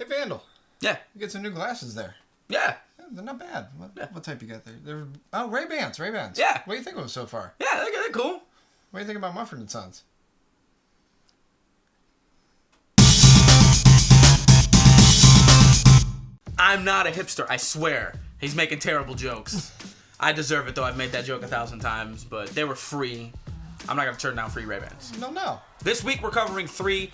Hey, Vandal. Yeah. You get some new glasses there. Yeah. They're not bad. What type you got there? Ray-Bans. Yeah. What do you think of them so far? Yeah, they're cool. What do you think about Mumford & Sons? I'm not a hipster, I swear. He's making terrible jokes. I deserve it, though. I've made that joke 1,000 times, but they were free. I'm not going to turn down free Ray-Bans. No. This week, we're covering 3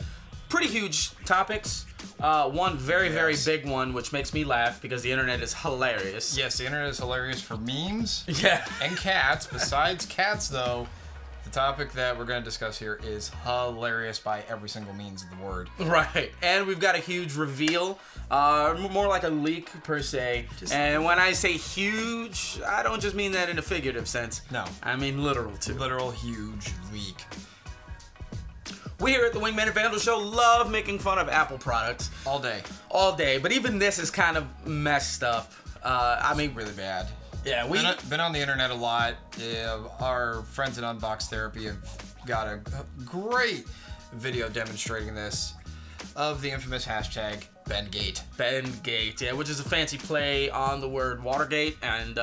pretty huge topics. One very big one, which makes me laugh because the internet is hilarious. Yes, the internet is hilarious for memes. Yeah. And cats. Besides cats, though, the topic that we're going to discuss here is hilarious by every single means of the word. Right. And we've got a huge reveal. More like a leak, per se. And when I say huge, I don't just mean that in a figurative sense. No. I mean literal, too. Literal huge leak. We here at the Wingman and Vandal Show love making fun of Apple products. All day. But even this is kind of messed up. I mean, really bad. Yeah, we've been on the internet a lot. Our friends at Unbox Therapy have got a great video demonstrating this of the infamous hashtag BenGate. BenGate, yeah, which is a fancy play on the word Watergate. And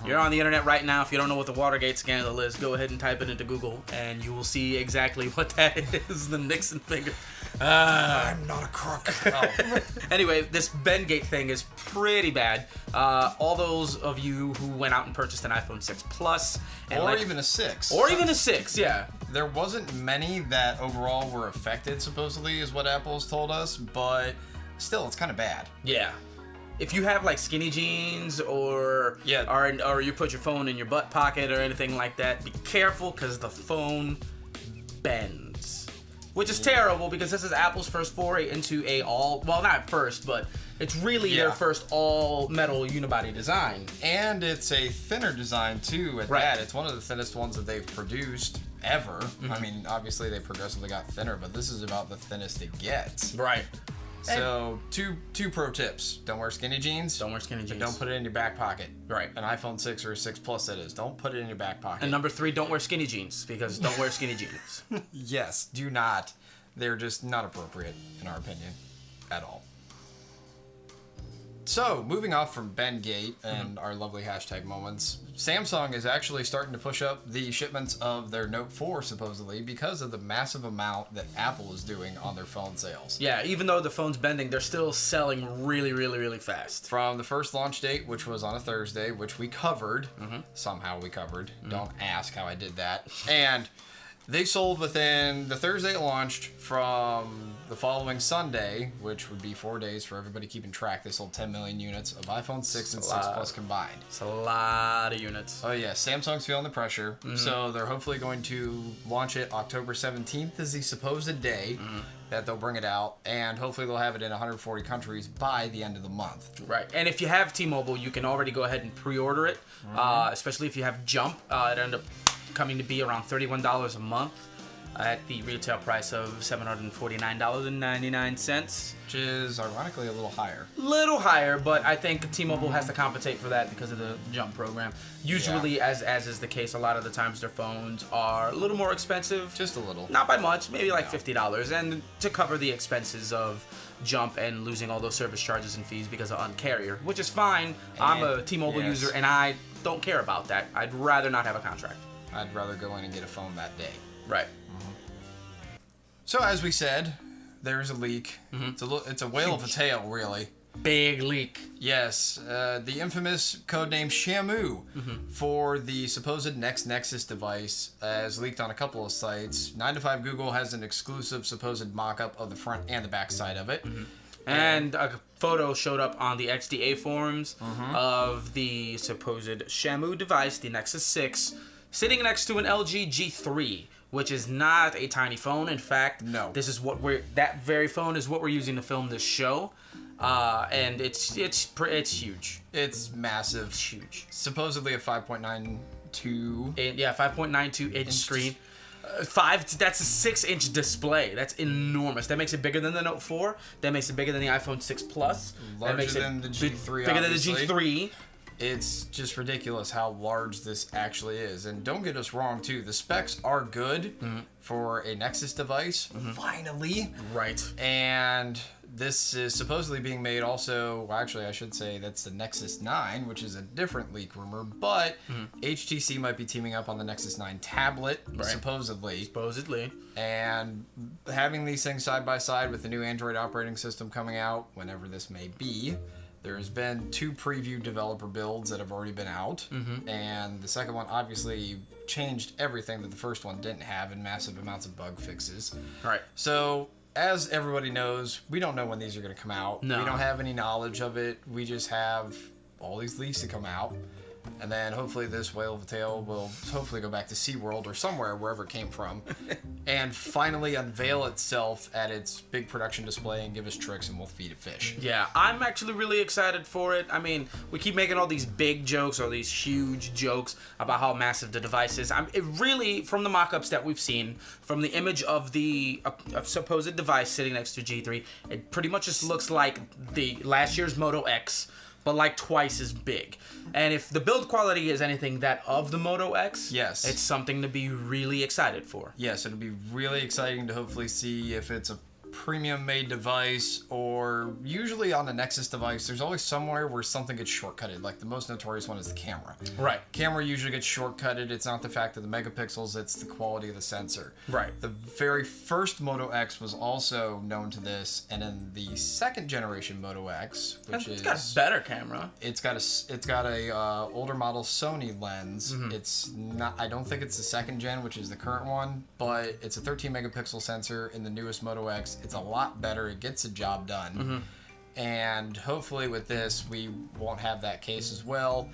you're on the internet right now. If you don't know what the Watergate scandal is, go ahead and type it into Google, and you will see exactly what that is. The Nixon finger. I'm not a crook. Oh. Anyway, this BenGate thing is pretty bad. All those of you who went out and purchased an iPhone 6 Plus. Or even a 6. Or even a 6, yeah. There wasn't many that overall were affected, supposedly, is what Apple's told us, but still, it's kind of bad. Yeah. If you have like skinny jeans or you put your phone in your butt pocket or anything like that, be careful because the phone bends. Which is terrible because this is Apple's first foray into not first, but it's really their first all-metal unibody design. And it's a thinner design, too, at that. It's one of the thinnest ones that they've produced ever. Mm-hmm. I mean, obviously, they progressively got thinner, but this is about the thinnest it gets. Right. So, two pro tips. Don't wear skinny jeans. Don't wear skinny jeans. Don't put it in your back pocket. Right. An iPhone 6 or a 6 Plus, that is. Don't put it in your back pocket. And number 3, don't wear skinny jeans, because don't wear skinny jeans. Yes, do not. They're just not appropriate, in our opinion, at all. So, moving off from BenGate and our lovely hashtag moments, Samsung is actually starting to push up the shipments of their Note 4, supposedly, because of the massive amount that Apple is doing on their phone sales. Yeah, even though the phone's bending, they're still selling really, really, really fast. From the first launch date, which was on a Thursday, which we covered. Somehow we covered. Don't ask how I did that. And they sold within the Thursday it launched. From the following Sunday, which would be 4 days for everybody keeping track, they sold 10 million units of iPhone 6 and 6 Plus combined. It's a lot of units. Oh yeah, Samsung's feeling the pressure, so they're hopefully going to launch it October 17th is the supposed day that they'll bring it out, and hopefully they'll have it in 140 countries by the end of the month. Right, and if you have T-Mobile, you can already go ahead and pre-order it, especially if you have Jump. It ended up coming to be around $31 a month at the retail price of $749.99. Which is ironically a little higher. Little higher, but I think T-Mobile has to compensate for that because of the Jump program. Usually, as is the case, a lot of the times their phones are a little more expensive. Just a little. Not by much, maybe like $50. And to cover the expenses of Jump and losing all those service charges and fees because of Un-carrier, which is fine. I'm a T-Mobile user and I don't care about that. I'd rather not have a contract. I'd rather go in and get a phone that day. Right. So as we said, there's a leak. It's a whale of a tale, really. Big leak. Yes, the infamous codename Shamu for the supposed Next Nexus device has leaked on a couple of sites. 9to5 Google has an exclusive supposed mock-up of the front and the back side of it. And a photo showed up on the XDA forums of the supposed Shamu device, the Nexus 6, sitting next to an LG G3, which is not a tiny phone. In fact, this is what that very phone is what we're using to film this show. And it's huge. It's massive. It's huge. Supposedly a 5.92. 5.92 inch screen. That's a 6-inch display. That's enormous. That makes it bigger than the Note 4. That makes it bigger than the iPhone 6 Plus. Larger than the G3, bigger than the G3. It's just ridiculous how large this actually is. And don't get us wrong, too. The specs are good for a Nexus device, finally. Right. And this is supposedly being made also, well, actually, I should say that's the Nexus 9, which is a different leak rumor, but HTC might be teaming up on the Nexus 9 tablet, supposedly. Supposedly. And having these things side by side with the new Android operating system coming out, whenever this may be, there's been 2 preview developer builds that have already been out, and the second one obviously changed everything that the first one didn't have in massive amounts of bug fixes. Right. So, as everybody knows, we don't know when these are going to come out. No. We don't have any knowledge of it. We just have all these leaks to come out. And then hopefully this whale of a tale will hopefully go back to SeaWorld or somewhere, wherever it came from, and finally unveil itself at its big production display and give us tricks, and we'll feed it fish. Yeah, I'm actually really excited for it. I mean, we keep making all these big jokes or these huge jokes about how massive the device is. It really, from the mock-ups that we've seen, from the image of the supposed device sitting next to G3, it pretty much just looks like the last year's Moto X, but like twice as big. And if the build quality is anything that of the Moto X, yes, it's something to be really excited for. Yes, it'll be really exciting to hopefully see if it's a premium made device, or usually on a Nexus device there's always somewhere where something gets shortcutted. Like the most notorious one is the camera. Right. Camera usually gets shortcutted. It's not the fact of the megapixels, it's the quality of the sensor. Right. The very first Moto X was also known to this, and in the second generation Moto X, which it's got a better camera. It's got a older model Sony lens. It's not, I don't think it's the second gen, which is the current one, but it's a 13 megapixel sensor in the newest Moto X. It's a lot better. It gets the job done. And hopefully with this, we won't have that case as well.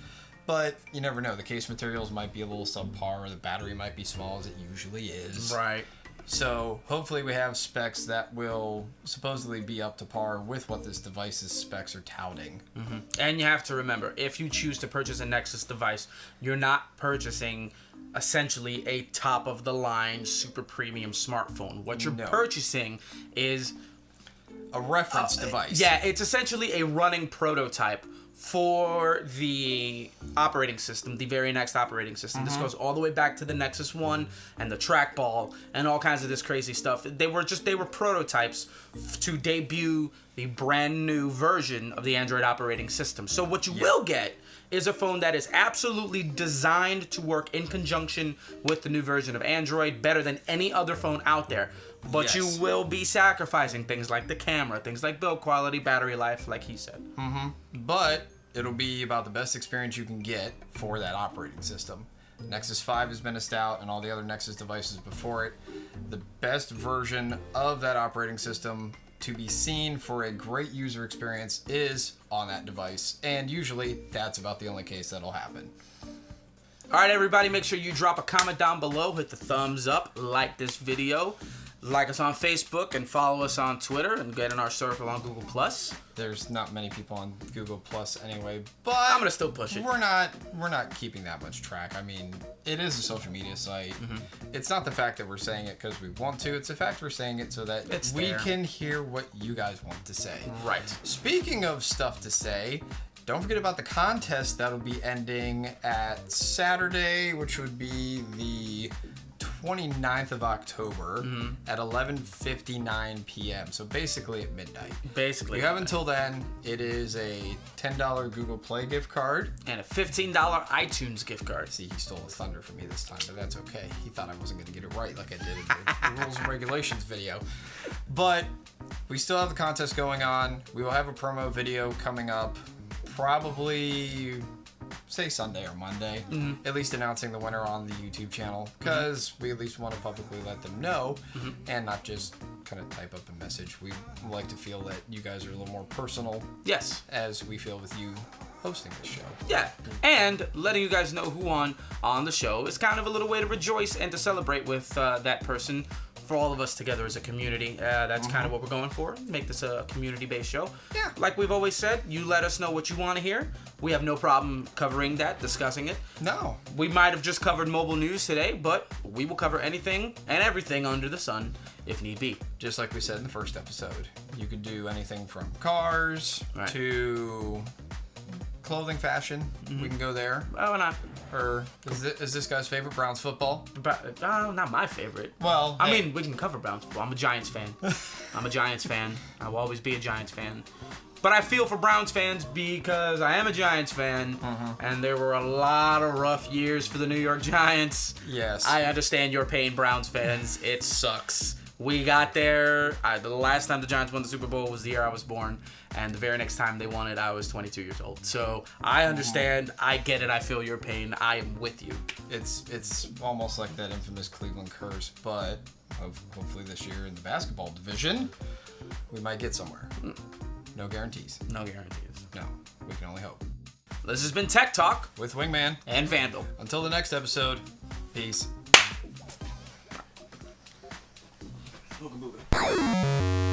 But you never know. The case materials might be a little subpar, or the battery might be small, as it usually is. Right. So hopefully we have specs that will supposedly be up to par with what this device's specs are touting. And you have to remember, if you choose to purchase a Nexus device, you're not purchasing essentially a top-of-the-line super premium smartphone. What you're purchasing is a reference device. Yeah, it's essentially a running prototype for the operating system, the very next operating system. This goes all the way back to the Nexus 1 and the trackball and all kinds of this crazy stuff. They were prototypes to debut the brand new version of the Android operating system. So what you will get is a phone that is absolutely designed to work in conjunction with the new version of Android better than any other phone out there. But you will be sacrificing things like the camera, things like build quality, battery life, like he said. But it'll be about the best experience you can get for that operating system. Nexus 5 has been out, and all the other Nexus devices before it. The best version of that operating system to be seen for a great user experience is on that device, and usually that's about the only case that'll happen. All right, everybody, make sure you drop a comment down below, hit the thumbs up, like this video, like us on Facebook, and follow us on Twitter, and get in our circle on Google+. There's not many people on Google+ anyway, but I'm gonna still push it. We're not keeping that much track. I mean, it is a social media site. It's not the fact that we're saying it because we want to. It's the fact we're saying it so that we can hear what you guys want to say. Right. Speaking of stuff to say, don't forget about the contest that'll be ending at Saturday, which would be the 29th of October at 11:59 p.m. So basically at midnight. Basically. You have until then. It is a $10 Google Play gift card. And a $15 iTunes gift card. See, he stole the thunder from me this time, but that's okay. He thought I wasn't going to get it right like I did in the rules and regulations video. But we still have the contest going on. We will have a promo video coming up probably, say Sunday or Monday, at least announcing the winner on the YouTube channel, because we at least want to publicly let them know and not just kind of type up a message. We like to feel that you guys are a little more personal. Yes. As we feel with you hosting the show. Yeah, and letting you guys know who won on the show is kind of a little way to rejoice and to celebrate with that person. For all of us together as a community, that's kind of what we're going for. Make this a community-based show. Yeah. Like we've always said, you let us know what you want to hear. We have no problem covering that, discussing it. No. We might have just covered mobile news today, but we will cover anything and everything under the sun if need be. Just like we said in the first episode, you could do anything from cars to clothing fashion, we can go there. Oh, not. Or is this guy's favorite Browns football? Not my favorite. Well, I mean, we can cover Browns football. I'm a Giants fan. I will always be a Giants fan. But I feel for Browns fans because I am a Giants fan, and there were a lot of rough years for the New York Giants. Yes. I understand your pain, Browns fans. It sucks. We got there. The last time the Giants won the Super Bowl was the year I was born, and the very next time they won it, I was 22 years old. So I understand. I get it. I feel your pain. I am with you. It's almost like that infamous Cleveland curse, but hopefully this year in the basketball division, we might get somewhere. No guarantees. No guarantees. No, we can only hope. This has been Tech Talk With Wingman and Vandal. Until the next episode, peace. Move it.